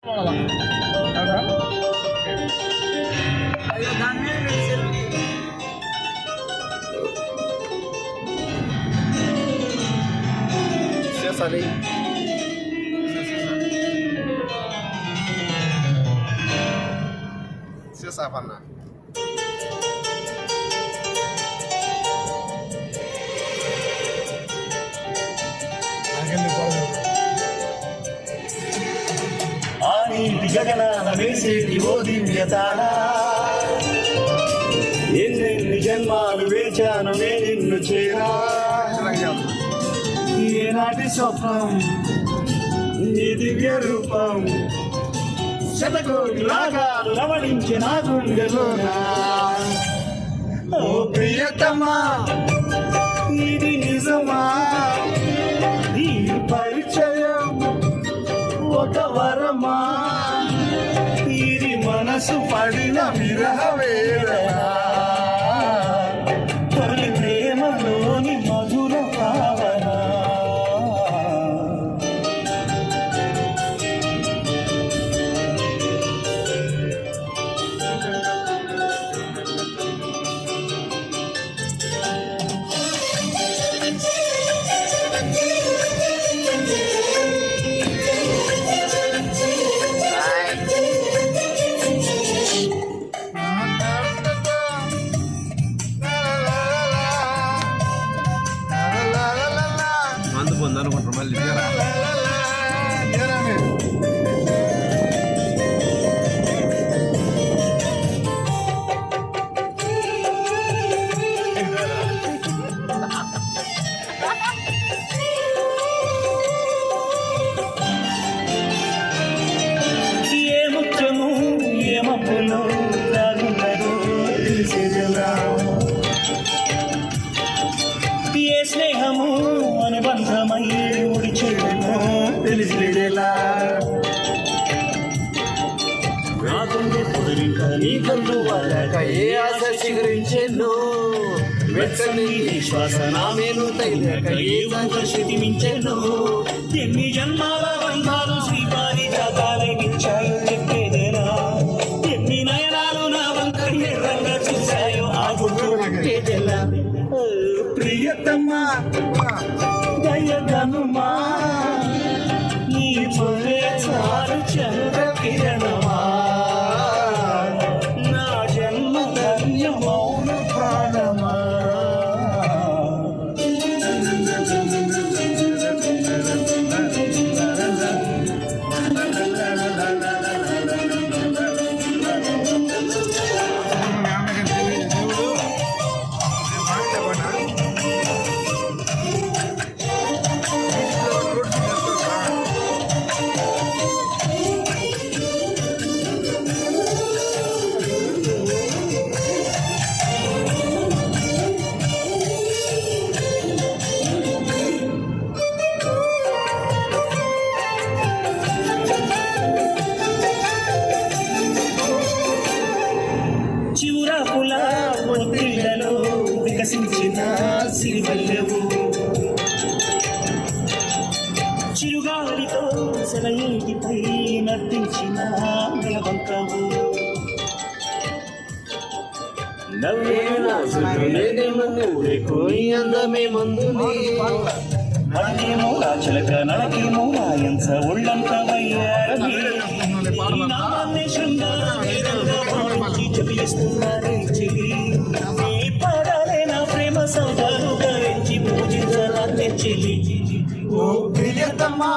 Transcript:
Ali. Siapa Fana? ఆనీటి గగనాల వేసేటి ఓ దివ్యతార ఎన్నెన్ని జన్మాలు వేచాను నే నిన్ను చేరా ఏనాటి స్వప్నం నీ దివ్య రూపం శతకోటి రాగాలు రవళించి నా గుండెలోనా ఓ ప్రియతమా ఇది నిజమా ఈ పరిచయం ఒక వరమా ఇది మనసు పడిన విరహ వేదన తొలి ప్రేమలోని మధుర భావన మందు పొందనుకుంటారు మళ్ళీ ఏ ముఖ్యము ఏ మప్పులో రాగున్నదో తెలిసేదెలా ఏ స్నేహము అనుబంధమై ముడిచేదెమో తెలిసేదెలా రాకుండా పొదరింక నీ కళ్ళు వాళ్ళక ఏ ఆశ చిగురించెను వెచ్చని శ్వాస నామేను తగిలక ఏ శృతి మించెను ఎన్ని జన్మాల బంధాలు శ్రీవారి జాతాలనిచ్చాయో చెప్పేదేనా ఎన్ని నయనాలు నా వంక ఎర్రంగా చూశాయో ఆ గుర్తు పెట్టేదెలా ప్రియతమ్మా దయగనుమా ఈ పొరే చాలు చంద్ర కిరణమా నా జన్మ ధన్య మౌన ప్రాణమా చివురాకుల పొత్తిళ్లలో వికసించిన సిరివల్లెవు చిరుగాలితో సెలయేటిపై నర్తించిన నెలవంకవు అందమే మందు నడకేమో చిలక నడకేమో రాయంత ఒళ్ళంత వయ్యారమే జపిస్తున్నారే చెలి ఈ పాడాలే నా ప్రేమ సౌదాలు గరించి పూజించాలంటే చెలి ఓ ప్రియతమా